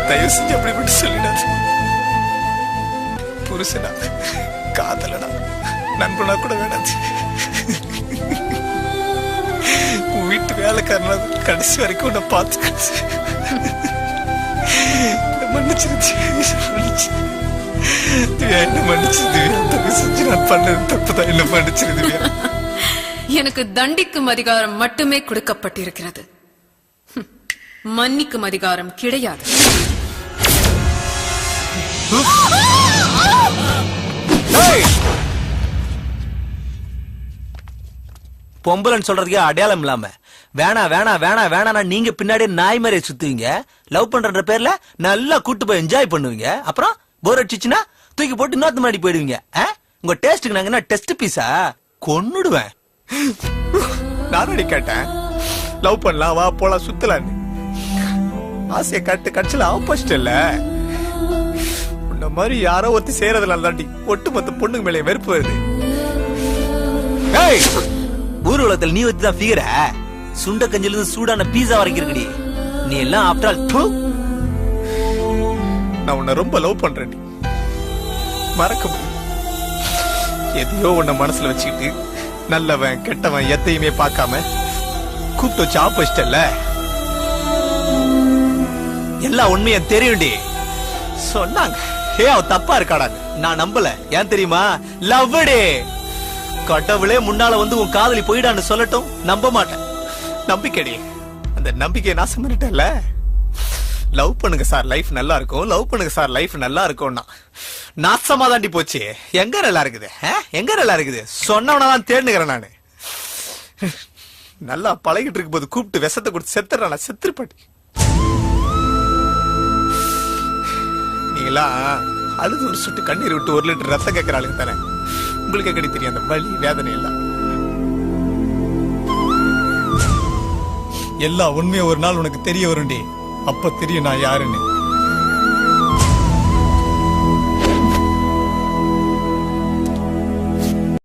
தயவு செஞ்சு அப்படி மட்டும் சொல்லிடாது. புருஷனா, காதலனா, நண்பனா கூட வேணாது. உன் வீட்டு வேலைக்காரனா கடைசி வரைக்கும் உன்னை பார்த்து மன்னிச்சிருச்சு. என்ன மன்னிச்சிருது. தயவு செஞ்சு நான் பண்ணது தப்புதான். என்ன மன்னிச்சிருது. எனக்கு தண்டிக்கும் அதிகாரம் மட்டுமே கொடுக்கப்பட்டிருக்கிறது. மன்னிக்கும் அதிகாரம் கிடையாது. பொம்பலன்னு சொல்றதுக்கே அடையாளம் இல்லாம வேணா வேணா வேணா வேணா நீங்க பின்னாடி நாய் மாதிரி சுத்துவீங்க. லவ் பண்ற பேர்ல நல்லா கூட்டு போய் என்ஜாய் பண்ணுவீங்க. அப்புறம் போர் அடிச்சுன்னா தூக்கி போட்டு இன்னொரு மாதிரி போயிடுவீங்க. உங்க டேஸ்டுக்கு நாங்க என்ன டெஸ்ட் பீஸா? கொன்னுடுவேன். நானடி கேட்டேன், லவ் பண்ணலாம் வா போலாம் சுத்தலான்னு. ஆசைய கட்டு கட்சியில ஆப்போசிட் இல்ல. உன்ன மாதிரி யாரோ ஒருத்தி சேரதுனால தாண்டி ஒட்டுமொத்த பொண்ணுங்க மேலே வெறுப்பு வருது. ஊர் உலகத்தில் நீ வச்சுதான் ஃபிகர சுண்ட கஞ்சில இருந்து சூடான பீஸா வரைக்கும் இருக்குடி. நீ எல்லாம் ஆஃப்டர் ஆல் நான் உன்னை ரொம்ப லவ் பண்றேன். மறக்க முடியும். எதையோ உன்னை மனசுல வச்சுக்கிட்டு நல்லவன் கெட்டவன் எதையுமே பார்க்காம கூப்பிட்டு வச்சு ஆப்போசிட்டல்ல. எல்லா உண்மையும் தெரியும்டி. சொன்னாங்க அவ தப்பா இருக்காடாங்க. நான் நம்பல. ஏன் தெரியுமா? லவ்டே. கடவுளே முன்னால வந்து உன் காதலி போயிடான்னு சொல்லட்டும், நம்ப மாட்டேன். நம்பிக்கைடி. அந்த நம்பிக்கையை நாசம் பண்ணிட்டல. லவ் பண்ணுங்க சார் லைஃப் நல்லா இருக்கும், லவ் பண்ணுங்க சார் லைஃப் நல்லா இருக்கும்னா நாசமா தாண்டி போச்சு. எங்க நல்லா இருக்குது? எங்க நல்லா இருக்குது? சொன்னவனதான் தேடுகிறேன் நானு. நல்லா பழகிட்டு இருக்கும் போது கூப்பிட்டு விஷத்தை கொடுத்து செத்துறான். செத்துருப்பாட்டி. நீங்களா அழுது ஒரு சொட்டு கண்ணீர் விட்டு 1 லிட்டர் ரத்தம் கேட்கிற ஆளுங்க தானே. உங்களுக்கு எப்படி தெரியும் அந்த வலி வேதனை எல்லாம்? எல்லா உண்மையும் ஒரு நாள் உனக்கு தெரிய வரும்டி. அப்ப தெரியும் நான் யாருன்னு.